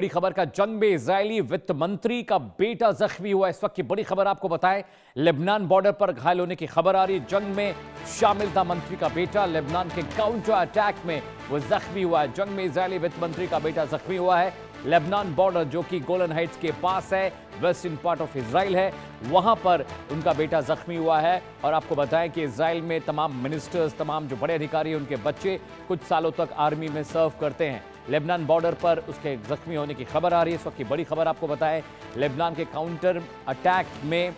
बड़ी खबर का जंग में इजरायली वित्त मंत्री का बेटा जख्मी हुआ। इस वक्त की बड़ी खबर आपको बताएं, लेबनान बॉर्डर पर घायल होने की खबर आ रही है। जंग में शामिल था मंत्री का बेटा, लेबनान के काउंटर अटैक में वो जख्मी हुआ है। जंग में इजरायली वित्त मंत्री का बेटा जख्मी हुआ है। लेबनान बॉर्डर जो कि गोलन हाइट्स के पास है, वेस्टर्न पार्ट ऑफ इजराइल है, वहां पर उनका बेटा जख्मी हुआ है। और आपको बताएं कि इजराइल में तमाम मिनिस्टर्स, तमाम जो बड़े अधिकारी, उनके बच्चे कुछ सालों तक आर्मी में सर्व करते हैं। लेबनान बॉर्डर पर उसके जख्मी होने की खबर आ रही है। इस वक्त की बड़ी खबर आपको बताएं, लेबनान के काउंटर अटैक में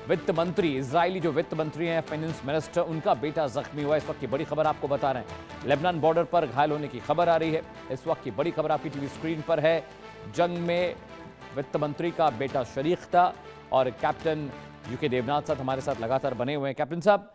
वित्त मंत्री, इजरायली जो वित्त मंत्री हैं, फाइनेंस मिनिस्टर, उनका बेटा जख्मी हुआ। इस वक्त की बड़ी खबर आपको बता रहे हैं, लेबनान बॉर्डर पर घायल होने की खबर आ रही है। इस वक्त की बड़ी खबर आपकी टीवी स्क्रीन पर है। जंग में वित्त मंत्री का बेटा शरीक था और कैप्टन यूके देवनाथ साहब हमारे साथ लगातार बने हुए हैं। कैप्टन साहब,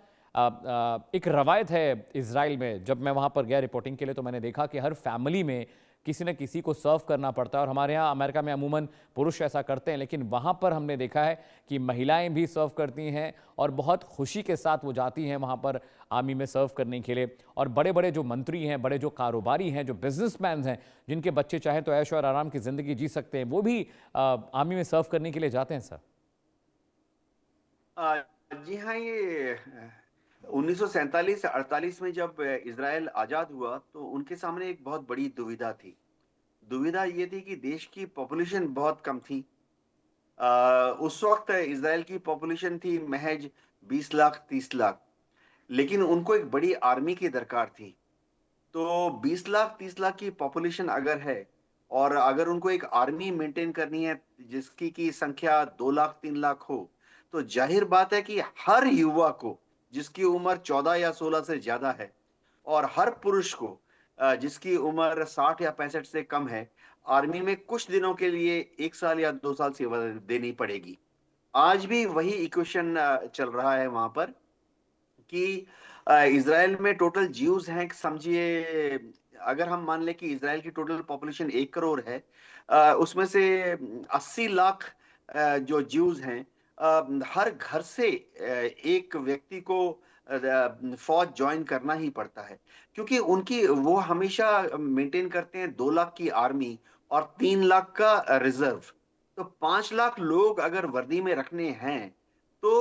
एक रवायत है इजराइल में, जब मैं वहां पर गया रिपोर्टिंग के लिए तो मैंने देखा कि हर फैमिली में किसी न किसी को सर्व करना पड़ता है। और हमारे यहाँ अमेरिका में अमूमन पुरुष ऐसा करते हैं, लेकिन वहाँ पर हमने देखा है कि महिलाएं भी सर्व करती हैं और बहुत खुशी के साथ वो जाती हैं वहाँ पर आर्मी में सर्व करने के लिए। और बड़े बड़े जो मंत्री हैं, बड़े जो कारोबारी हैं, जो बिजनेसमैन हैं, जिनके बच्चे चाहें तो ऐश और आराम की ज़िंदगी जी सकते हैं, वो भी आर्मी में सर्व करने के लिए जाते हैं। सर जी हाँ, ये 1947 से 48 में जब इजराइल आजाद हुआ तो उनके सामने एक बहुत बड़ी दुविधा थी। दुविधा ये थी कि देश की पॉपुलेशन बहुत कम थी। उस वक्त इजराइल की पॉपुलेशन थी महज 20 लाख 30 लाख, लेकिन उनको एक बड़ी आर्मी की दरकार थी। तो 20 लाख 30 लाख की पॉपुलेशन अगर है और अगर उनको एक आर्मी मेंटेन करनी है जिसकी की संख्या 2 लाख 3 लाख हो, तो जाहिर बात है कि हर युवा को जिसकी उम्र 14 या 16 से ज्यादा है और हर पुरुष को जिसकी उम्र 60 या 65 से कम है, आर्मी में कुछ दिनों के लिए 1 साल या 2 साल सेवा देनी पड़ेगी। आज भी वही इक्वेशन चल रहा है वहां पर कि इजराइल में टोटल ज्यूज हैं, समझिए अगर हम मान लें कि इजराइल की टोटल पॉपुलेशन 1 करोड़ है, उसमें से 80 लाख जो ज्यूज हैं, हर घर से एक व्यक्ति को फौज ज्वाइन करना ही पड़ता है, क्योंकि उनकी वो हमेशा मेंटेन करते हैं 2 लाख की आर्मी और 3 लाख का रिजर्व। तो 5 लाख लोग अगर वर्दी में रखने हैं तो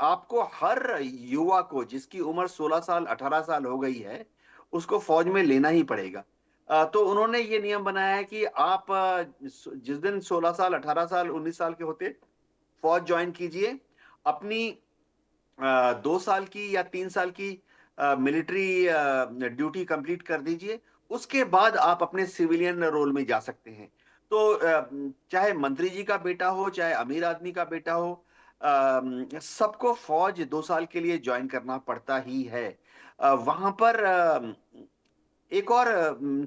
आपको हर युवा को जिसकी उम्र 16 साल 18 साल हो गई है उसको फौज में लेना ही पड़ेगा। तो उन्होंने ये नियम बनाया है कि आप जिस दिन 16 साल 18 साल 19 साल के होते फौज ज्वाइन कीजिए, अपनी 2 साल की या 3 साल की मिलिट्री ड्यूटी कंप्लीट कर दीजिए। उसके बाद आप अपने सिविलियन रोल में जा सकते हैं। तो चाहे मंत्री जी का बेटा हो, चाहे अमीर आदमी का बेटा हो, सबको फौज 2 साल के लिए ज्वाइन करना पड़ता ही है। वहां पर एक और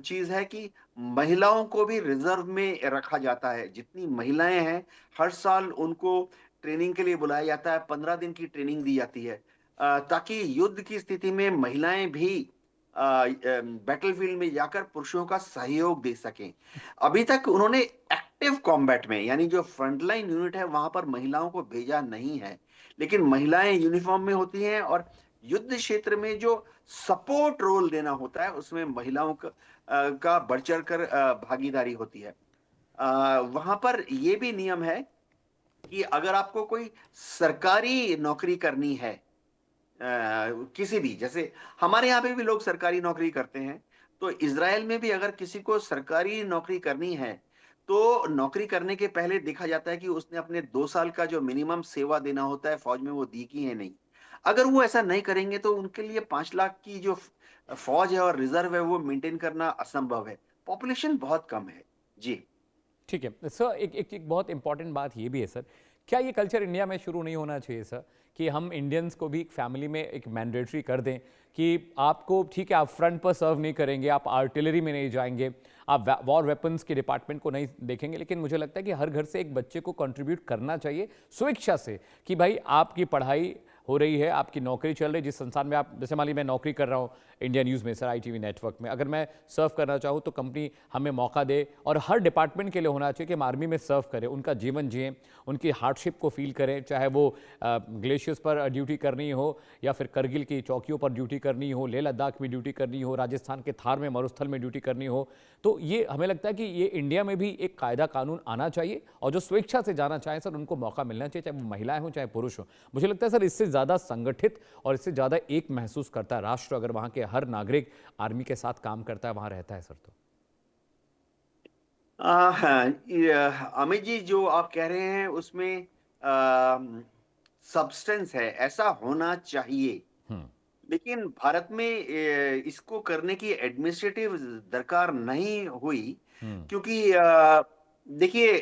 चीज है कि महिलाओं को भी रिजर्व में रखा जाता है। जितनी महिलाएं हैं हर साल उनको ट्रेनिंग के लिए बुलाया जाता है, 15 दिन की ट्रेनिंग दी जाती है, ताकि युद्ध की स्थिति में महिलाएं भी बैटलफील्ड में जाकर पुरुषों का सहयोग दे सकें। अभी तक उन्होंने एक्टिव कॉम्बैट में, यानी जो फ्रंटलाइन यूनिट है वहां पर महिलाओं को भेजा नहीं है, लेकिन महिलाएं यूनिफॉर्म में होती हैं और युद्ध क्षेत्र में जो सपोर्ट रोल देना होता है उसमें महिलाओं का बढ़ चढ़ कर भागीदारी होती है। वहां पर यह भी नियम है कि अगर आपको कोई सरकारी नौकरी करनी है, किसी भी, जैसे हमारे यहाँ पे भी लोग सरकारी नौकरी करते हैं, तो इजराइल में भी अगर किसी को सरकारी नौकरी करनी है तो नौकरी करने के पहले देखा जाता है कि उसने अपने 2 साल का जो मिनिमम सेवा देना होता है फौज में वो दी की है नहीं। अगर वो ऐसा नहीं करेंगे तो उनके लिए 5 लाख की जो फौज है और रिजर्व है वो मेंटेन करना असंभव है। पॉपुलेशन बहुत कम है। जी ठीक है सर, एक बहुत इंपॉर्टेंट बात ये भी है सर, क्या ये कल्चर इंडिया में शुरू नहीं होना चाहिए सर, कि हम इंडियंस को भी एक फैमिली में एक मैंडेटरी कर दें कि आपको, ठीक है, आप फ्रंट पर सर्व नहीं करेंगे, आप आर्टिलरी में नहीं जाएंगे, आप वॉर वेपन्स के डिपार्टमेंट को नहीं देखेंगे, लेकिन मुझे लगता है कि हर घर से एक बच्चे को कंट्रीब्यूट करना चाहिए स्वेच्छा से कि भाई आपकी पढ़ाई हो रही है, आपकी नौकरी चल रही है, जिस संस्थान में आप, जैसे मान लीजिए मैं नौकरी कर रहा हूँ इंडिया न्यूज़ में सर, ITV नेटवर्क में, अगर मैं सर्व करना चाहूँ तो कंपनी हमें मौका दे, और हर डिपार्टमेंट के लिए होना चाहिए कि हम आर्मी में सर्व करें, उनका जीवन जिएं, उनकी हार्डशिप को फील करें, चाहे वो ग्लेशियर्स पर ड्यूटी करनी हो या फिर करगिल की चौकियों पर ड्यूटी करनी हो, लेह लद्दाख में ड्यूटी करनी हो, राजस्थान के थार में मरुस्थल में ड्यूटी करनी हो। तो ये हमें लगता है कि ये इंडिया में भी एक कायदा कानून आना चाहिए, और जो स्वेच्छा से जाना चाहें सर उनको मौका मिलना चाहिए, चाहे वो महिलाएं हों चाहे पुरुष हों। मुझे लगता है सर इससे ज़्यादा संगठित और इससे ज़्यादा एक महसूस करता है राष्ट्र अगर वहाँ के हर नागरिक आर्मी के साथ काम करता है, वहाँ रहता है सर। तो हाँ, अमित जी, जो आप कह रहे हैं उसमें सब्सटेंस है, ऐसा होना चाहिए। हम्म। लेकिन भारत में इसको करने की एडमिनिस्ट्रेटिव दरकार नहीं हुई, हम्म। क्योंकि देखिए,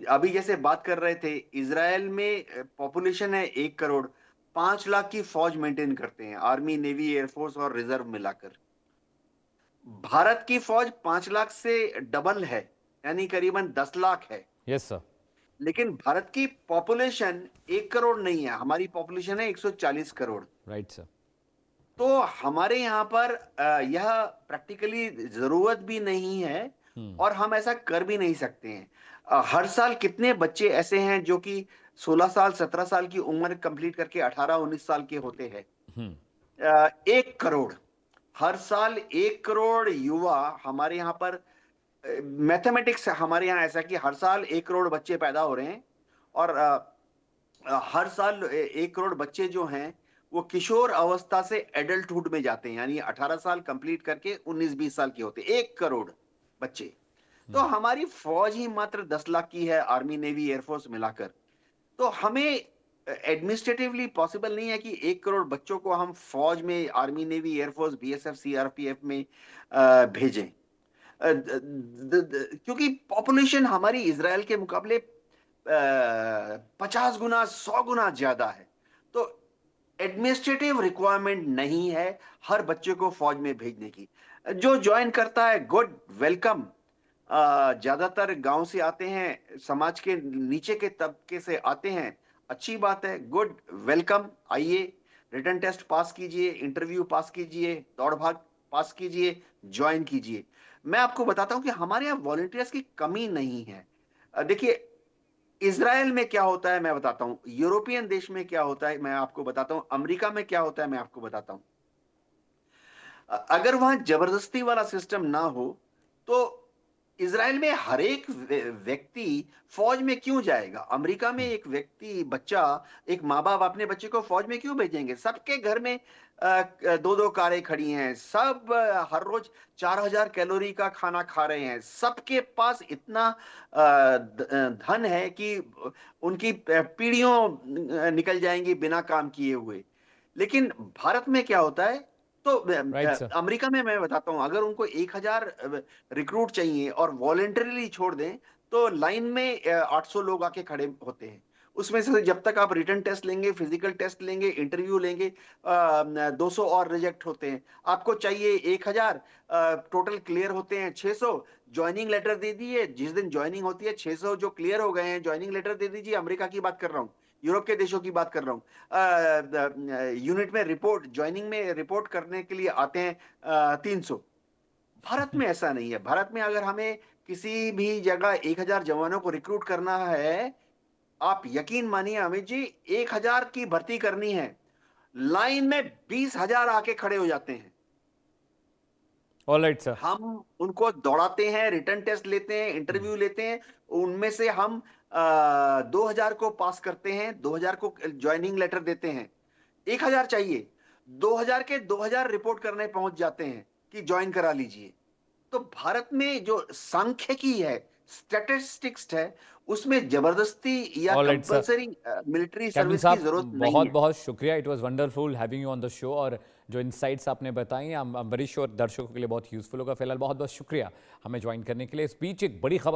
अभी जैसे बात कर रहे थे, इजराइल में पॉपुलेशन है 1 करोड़, 5 लाख की फौज मेंटेन करते हैं, आर्मी, नेवी, एयरफोर्स और रिजर्व मिलाकर। भारत की फौज 5 लाख से डबल है, यानी करीबन 10 लाख है। Yes sir. लेकिन भारत की पॉपुलेशन 1 करोड़ नहीं है, हमारी पॉपुलेशन है 140 करोड़। Right sir. तो हमारे यहाँ पर यह प्रैक्टिकली जरूरत भी नहीं है, हम्म। और हम ऐसा कर भी नहीं सकते हैं। हर साल कितने बच्चे ऐसे हैं जो कि 16 साल 17 साल की उम्र कंप्लीट करके 18-19 साल के होते हैं? हम्म। 1 करोड़। हर साल 1 करोड़ युवा हमारे यहाँ पर, मैथमेटिक्स हमारे यहाँ ऐसा कि हर साल 1 करोड़ बच्चे पैदा हो रहे हैं, और हर साल 1 करोड़ बच्चे जो हैं वो किशोर अवस्था से एडल्टहुड में जाते हैं, यानी 18 साल कंप्लीट करके 19-20 साल के होते हैं 1 करोड़ बच्चे। तो हमारी फौज ही मात्र 10 लाख की है, आर्मी, नेवी, एयरफोर्स मिलाकर। तो हमें एडमिनिस्ट्रेटिवली पॉसिबल नहीं है कि 1 करोड़ बच्चों को हम फौज में, army, navy, air force, BSF, CRPF में भेजें। क्योंकि पॉपुलेशन हमारी इजराइल के मुकाबले 50 गुना 100 गुना ज्यादा है। तो एडमिनिस्ट्रेटिव रिक्वायरमेंट नहीं है हर बच्चे को फौज में भेजने की। जो ज्वाइन करता है, गुड, वेलकम। ज्यादातर गांव से आते हैं, समाज के नीचे के तबके से आते हैं, अच्छी बात है, गुड, वेलकम, आइए, रिटन टेस्ट पास कीजिए, इंटरव्यू पास कीजिए, दौड़ भाग पास कीजिए, ज्वाइन कीजिए। मैं आपको बताता हूं कि हमारे यहाँ वॉलंटियर्स की कमी नहीं है। देखिए, इजराइल में क्या होता है मैं बताता हूं, यूरोपियन देश में क्या होता है मैं आपको बताता हूं, अमेरिका में क्या होता है मैं आपको बताता हूं। अगर वहां जबरदस्ती वाला सिस्टम ना हो, तो इजराइल में हर एक व्यक्ति फौज में क्यों जाएगा? अमेरिका में एक व्यक्ति, बच्चा, एक माँ बाप अपने बच्चे को फौज में क्यों भेजेंगे? सबके घर में 2-2 कारें खड़ी हैं, सब हर रोज 4000 कैलोरी का खाना खा रहे हैं, सबके पास इतना धन है कि उनकी पीढ़ियों निकल जाएंगी बिना काम किए हुए। लेकिन भारत में क्या होता है? तो राइट सर। अमेरिका में मैं बताता हूं, अगर उनको 1000 रिक्रूट चाहिए और वॉलेंटरीली छोड़ दें, तो लाइन में 800 लोग आके खड़े होते हैं। उसमें से जब तक आप रिटन टेस्ट लेंगे, फिजिकल टेस्ट लेंगे, इंटरव्यू लेंगे, 200 और रिजेक्ट होते हैं। आपको चाहिए 1000, टोटल क्लियर होते हैं 600। ज्वाइनिंग लेटर दे दिए, जिस दिन ज्वाइनिंग होती है 600 जो क्लियर हो गए हैं, ज्वाइनिंग लेटर दे दीजिए। अमेरिका की बात कर रहा हूँ, यूरोप के देशों की बात कर रहा हूँ। यूनिट में रिपोर्ट, ज्वाइनिंग में रिपोर्ट करने के लिए आते हैं 300। भारत में ऐसा नहीं है। भारत में अगर हमें किसी भी जगह 1000 जवानों को रिक्रूट करना है, आप यकीन मानिए अमित जी, 1000 की भर्ती करनी है, लाइन में 20,000 आके खड़े हो जाते हैं। Alright sir. हम उनको दौड़ाते हैं, रिटर्न टेस्ट लेते हैं, इंटरव्यू लेते हैं, उनमें से हम 2000 को पास करते हैं, 2000 को ज्वाइनिंग लेटर देते हैं। 1000 चाहिए, 2000 के 2000 रिपोर्ट करने पहुंच जाते हैं कि ज्वाइन करा लीजिए। तो भारत में जो सांख्यिकी है, स्टैटिस्टिक्स है, उसमें जबरदस्ती या alright sir. Compulsory military captain service की साहब, जरूरत नहीं बहुत है। बहुत शुक्रिया, it was wonderful having you on the show, और जो इनसाइट्स आपने बताई हैं, I'm very sure दर्शकों के लिए बहुत यूजफुल होगा। फिलहाल बहुत बहुत शुक्रिया हमें ज्वाइन करने के लिए। इस बीच एक बड़ी खबर